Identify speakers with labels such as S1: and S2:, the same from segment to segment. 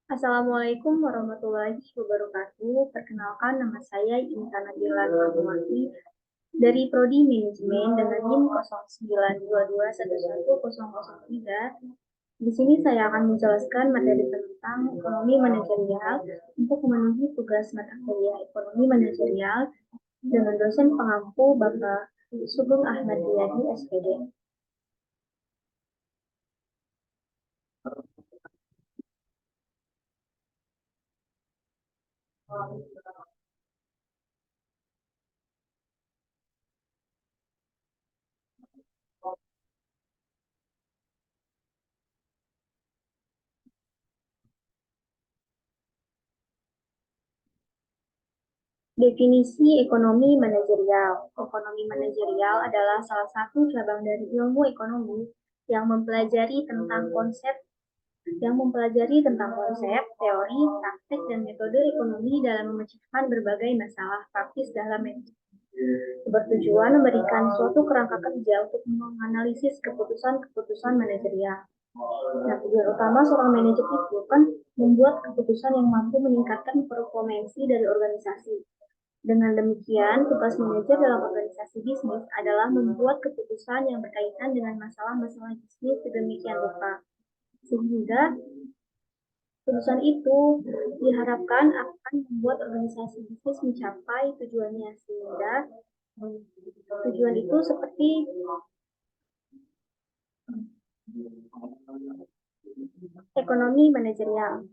S1: Assalamualaikum warahmatullahi wabarakatuh. Perkenalkan, nama saya Intan Nabila Rahmawati dari Prodi Manajemen dengan NIM 0922111003. Di sini saya akan menjelaskan materi tentang ekonomi manajerial untuk memenuhi tugas mata kuliah ekonomi manajerial dengan dosen pengampu Bapak Sugeng Ahmad Riyadi, SPD. Definisi ekonomi manajerial. Ekonomi manajerial adalah salah satu cabang dari ilmu ekonomi yang mempelajari tentang konsep, teori, praktik, dan metode ekonomi dalam memecahkan berbagai masalah praktis dalam manajemen. Bertujuan memberikan suatu kerangka kerja untuk menganalisis keputusan-keputusan manajerial. Nah, tujuan utama seorang manajer itu kan membuat keputusan yang mampu meningkatkan performansi dari organisasi. Dengan demikian, tugas manajer dalam organisasi bisnis adalah membuat keputusan yang berkaitan dengan masalah-masalah bisnis sedemikian rupa, sehingga keputusan itu diharapkan akan membuat organisasi bisnis mencapai tujuannya, sehingga tujuan itu seperti ekonomi manajerial.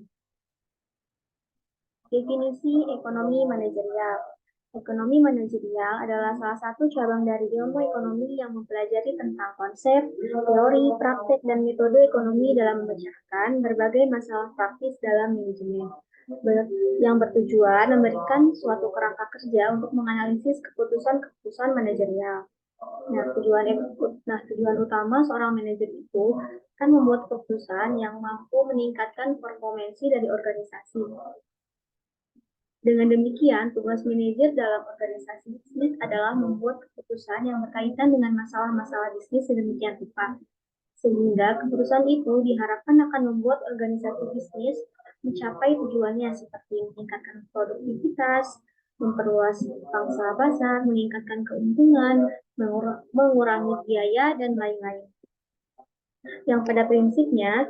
S1: Definisi ekonomi manajerial. Ekonomi manajerial adalah salah satu cabang dari ilmu ekonomi yang mempelajari tentang konsep, teori, praktek, dan metode ekonomi dalam memecahkan berbagai masalah praktis dalam manajemen, yang bertujuan memberikan suatu kerangka kerja untuk menganalisis keputusan-keputusan manajerial. Tujuan utama seorang manajer itu kan membuat keputusan yang mampu meningkatkan performansi dari organisasi. Dengan demikian, tugas manajer dalam organisasi bisnis adalah membuat keputusan yang berkaitan dengan masalah-masalah bisnis sedemikian rupa, sehingga keputusan itu diharapkan akan membuat organisasi bisnis mencapai tujuannya seperti meningkatkan produktivitas, memperluas pangsa pasar, meningkatkan keuntungan, mengurangi biaya, dan lain-lain. Yang pada prinsipnya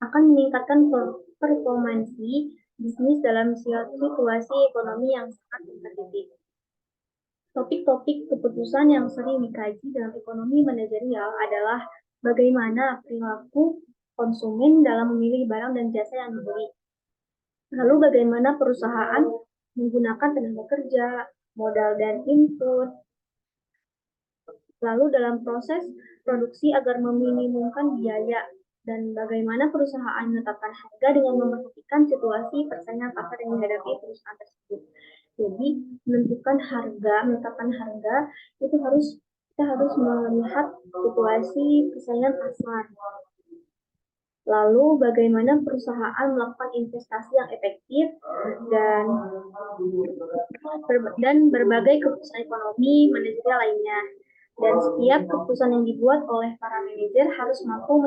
S1: akan meningkatkan performansi bisnis dalam situasi ekonomi yang sangat kompetitif. Topik-topik keputusan yang sering dikaji dalam ekonomi manajerial adalah bagaimana perilaku konsumen dalam memilih barang dan jasa yang dibeli. Lalu bagaimana perusahaan menggunakan tenaga kerja, modal dan input. Lalu dalam proses produksi agar meminimumkan biaya, dan bagaimana perusahaan menetapkan harga dengan memperhatikan situasi persaingan pasar yang dihadapi perusahaan tersebut. Jadi menetapkan harga itu kita harus melihat situasi persaingan pasar. Lalu bagaimana perusahaan melakukan investasi yang efektif dan berbagai keputusan ekonomi manajerial lainnya. Dan setiap keputusan yang dibuat oleh para manajer harus mampu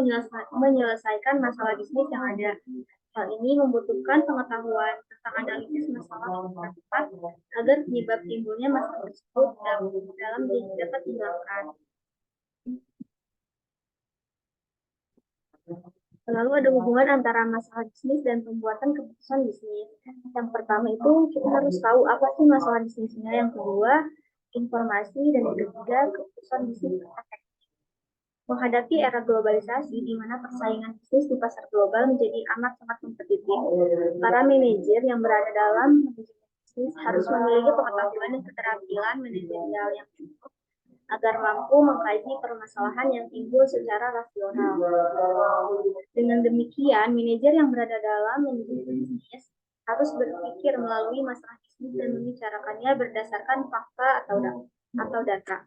S1: menyelesaikan masalah bisnis yang ada. Hal ini membutuhkan pengetahuan tentang analisis masalah secara tepat agar penyebab timbulnya masalah tersebut dapat dihilangkan. Lalu ada hubungan antara masalah bisnis dan pembuatan keputusan bisnis. Yang pertama itu kita harus tahu apa sih masalah bisnisnya. Yang kedua, informasi, dan yang ketiga, keputusan bisnis efektif. Menghadapi era globalisasi di mana persaingan bisnis di pasar global menjadi amat sangat kompetitif, para manajer yang berada dalam manajemen bisnis harus memiliki pengetahuan dan keterampilan manajerial yang cukup agar mampu mengkaji permasalahan yang timbul secara rasional. Dengan demikian, manajer yang berada dalam manajemen bisnis harus berpikir melalui masalah bisnis dan membicarakannya berdasarkan fakta atau data.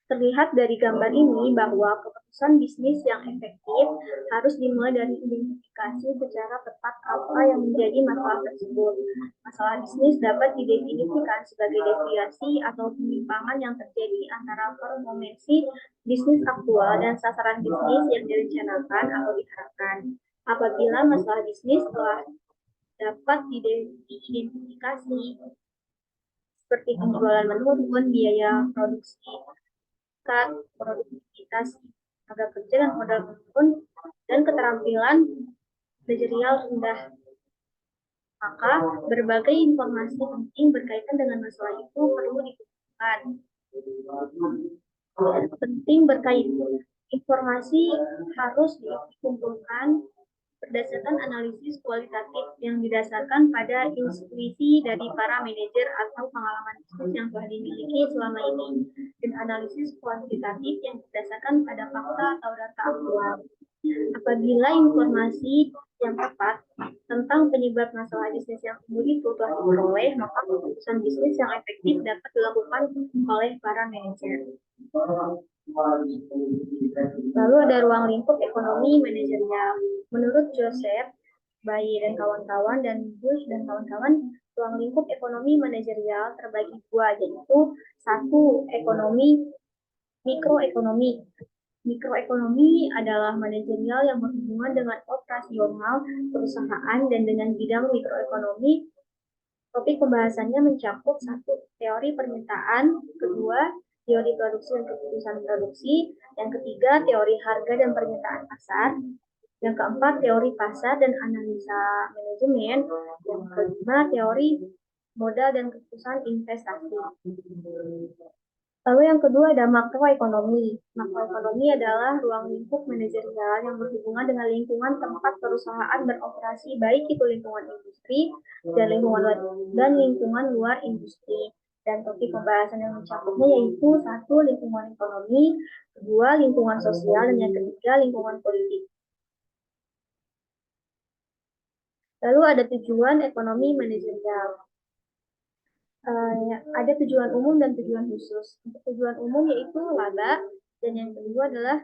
S1: Terlihat dari gambar ini bahwa keputusan bisnis yang efektif harus dimulai dari identifikasi secara tepat apa yang menjadi masalah tersebut. Masalah bisnis dapat didefinisikan sebagai deviasi atau penyimpangan yang terjadi antara performansi bisnis aktual dan sasaran bisnis yang direncanakan atau diharapkan. Apabila masalah bisnis telah dapat diidentifikasi seperti penjualan menurun, biaya produksi, produktivitas tenaga kerja dan modal menurun, dan keterampilan manajerial rendah, maka berbagai informasi penting berkaitan dengan masalah itu perlu dikumpulkan. Penting berkaitan informasi harus dikumpulkan berdasarkan analisis kualitatif yang didasarkan pada intuisi dari para manajer atau pengalaman bisnis yang telah dimiliki selama ini, dan analisis kuantitatif yang didasarkan pada fakta atau data aktual. Apabila informasi yang tepat tentang penyebab masalah bisnis yang timbul itu telah diperoleh, maka keputusan bisnis yang efektif dapat dilakukan oleh para manajer. Lalu ada ruang lingkup ekonomi manajerial. Menurut Joseph, Bayi dan kawan-kawan, dan Bush dan kawan-kawan, ruang lingkup ekonomi manajerial terbagi dua, yaitu satu, mikroekonomi. Mikroekonomi adalah manajerial yang berhubungan dengan operasional perusahaan, dan dengan bidang mikroekonomi, topik pembahasannya mencakup satu, teori permintaan, kedua, teori produksi dan keputusan produksi, yang ketiga, teori harga dan permintaan pasar, yang keempat, teori pasar dan analisa manajemen, yang kelima, teori modal dan keputusan investasi. Lalu yang kedua ada makroekonomi. Makroekonomi adalah ruang lingkup manajerial yang berhubungan dengan lingkungan tempat perusahaan beroperasi, baik itu lingkungan industri dan lingkungan luar industri. Dan topik pembahasan yang mencakupnya yaitu satu, lingkungan ekonomi, kedua, lingkungan sosial, dan yang ketiga, lingkungan politik. Lalu ada tujuan ekonomi manajerial. Ada tujuan umum dan tujuan khusus. Untuk tujuan umum yaitu laba, dan yang kedua adalah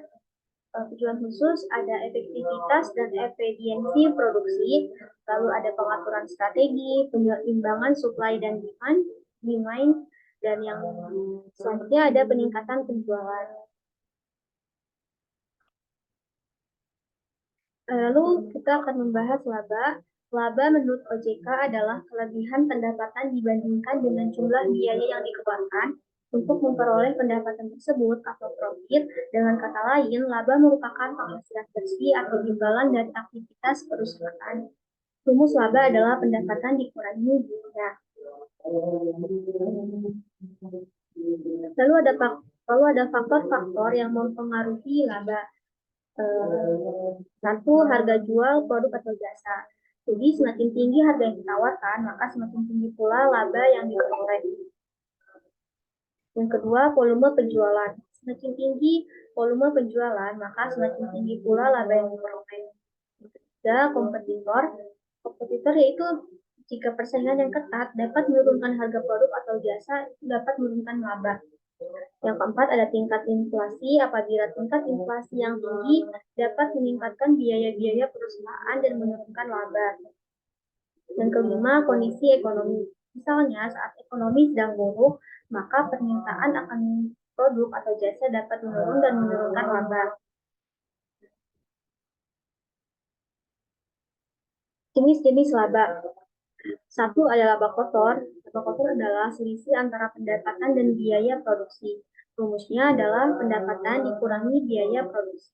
S1: tujuan khusus ada efektivitas dan efisiensi produksi, lalu ada pengaturan strategi, penyeimbangan supply dan demand, dan yang selanjutnya ada peningkatan penjualan. Lalu kita akan membahas laba. Laba menurut OJK adalah kelebihan pendapatan dibandingkan dengan jumlah biaya yang dikeluarkan untuk memperoleh pendapatan tersebut atau profit. Dengan kata lain, laba merupakan penghasilan bersih atau imbalan dari aktivitas perusahaan. Rumus laba adalah pendapatan dikurangi biaya. Lalu ada faktor-faktor yang mempengaruhi laba. Satu, harga jual produk atau jasa. Jadi semakin tinggi harga yang ditawarkan, maka semakin tinggi pula laba yang diperoleh. Yang kedua, volume penjualan. Semakin tinggi volume penjualan, maka semakin tinggi pula laba yang diperoleh. Yang ketiga, kompetitor. Kompetitor yaitu jika persaingan yang ketat dapat menurunkan harga produk atau jasa, itu dapat menurunkan laba. Yang keempat ada tingkat inflasi. Apabila tingkat inflasi yang tinggi dapat meningkatkan biaya-biaya perusahaan dan menurunkan laba. Yang kelima, kondisi ekonomi. Misalnya saat ekonomi sedang buruk, maka permintaan akan produk atau jasa dapat menurun dan menurunkan laba. Jenis-jenis laba. Satu ada laba kotor. Laba kotor adalah selisih antara pendapatan dan biaya produksi. Rumusnya adalah pendapatan dikurangi biaya produksi.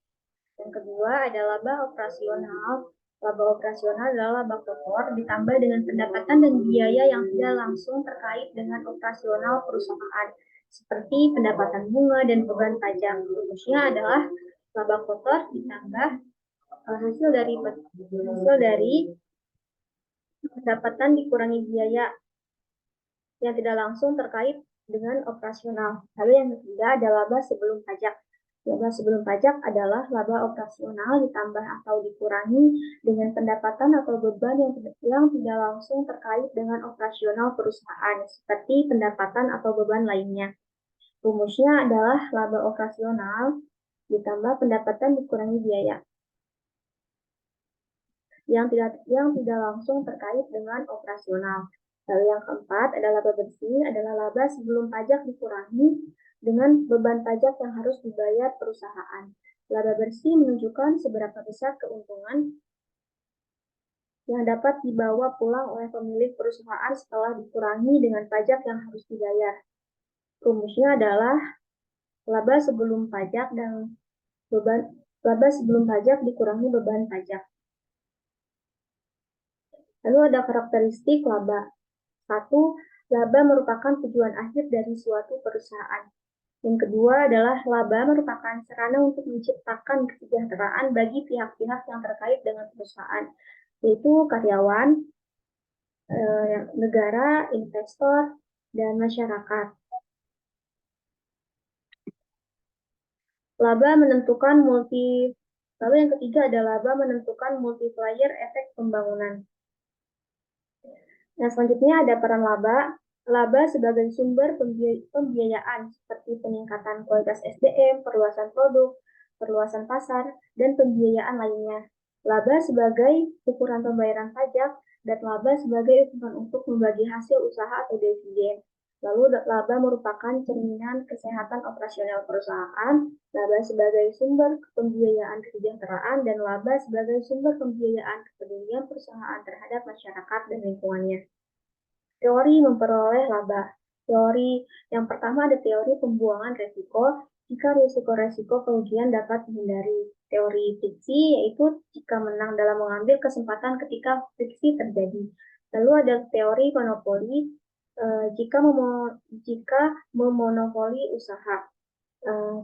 S1: Yang kedua ada laba operasional. Laba operasional adalah laba kotor ditambah dengan pendapatan dan biaya yang tidak langsung terkait dengan operasional perusahaan, seperti pendapatan bunga dan beban pajak. Rumusnya adalah laba kotor ditambah hasil dari pendapatan dikurangi biaya yang tidak langsung terkait dengan operasional. Lalu yang ketiga ada laba sebelum pajak. Laba sebelum pajak adalah laba operasional ditambah atau dikurangi dengan pendapatan atau beban yang tidak langsung terkait dengan operasional perusahaan, seperti pendapatan atau beban lainnya. Rumusnya adalah laba operasional ditambah pendapatan dikurangi biaya yang tidak langsung terkait dengan operasional. Lalu yang keempat adalah laba bersih, adalah laba sebelum pajak dikurangi dengan beban pajak yang harus dibayar perusahaan. Laba bersih menunjukkan seberapa besar keuntungan yang dapat dibawa pulang oleh pemilik perusahaan setelah dikurangi dengan pajak yang harus dibayar. Rumusnya adalah laba sebelum pajak dan beban laba sebelum pajak dikurangi beban pajak. Lalu ada karakteristik laba. 1. Laba merupakan tujuan akhir dari suatu perusahaan. Yang kedua adalah laba merupakan sarana untuk menciptakan kesejahteraan bagi pihak-pihak yang terkait dengan perusahaan, yaitu karyawan, negara, investor, dan masyarakat. Lalu yang ketiga adalah laba menentukan multiplier efek pembangunan. Nah, selanjutnya ada peran laba. Laba sebagai sumber pembiayaan seperti peningkatan kualitas SDM, perluasan produk, perluasan pasar, dan pembiayaan lainnya. Laba sebagai ukuran pembayaran pajak, dan laba sebagai ukuran untuk membagi hasil usaha atau dividen. Lalu laba merupakan cerminan kesehatan operasional perusahaan, laba sebagai sumber pembiayaan kesejahteraan, dan laba sebagai sumber pembiayaan kepedulian perusahaan terhadap masyarakat dan lingkungannya. Teori memperoleh laba. Teori yang pertama ada teori pembuangan resiko, jika risiko-resiko kerugian dapat dihindari. Teori friksi yaitu jika menang dalam mengambil kesempatan ketika friksi terjadi. Lalu ada teori monopoli, jika memonopoli usaha.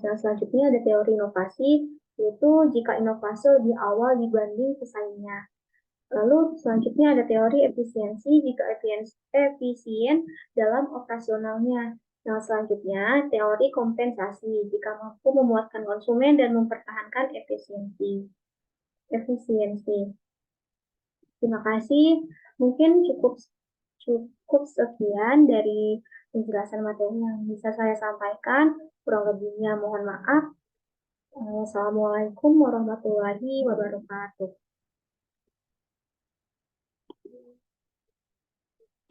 S1: Selanjutnya ada teori inovasi, yaitu jika inovasi lebih awal dibanding pesaingnya. Lalu selanjutnya ada teori efisiensi jika efisien dalam operasionalnya. Nah, selanjutnya teori kompensasi jika mampu memuaskan konsumen dan mempertahankan efisiensi. Terima kasih. Mungkin cukup sekian dari penjelasan materi yang bisa saya sampaikan. Kurang lebihnya mohon maaf. Assalamualaikum warahmatullahi wabarakatuh.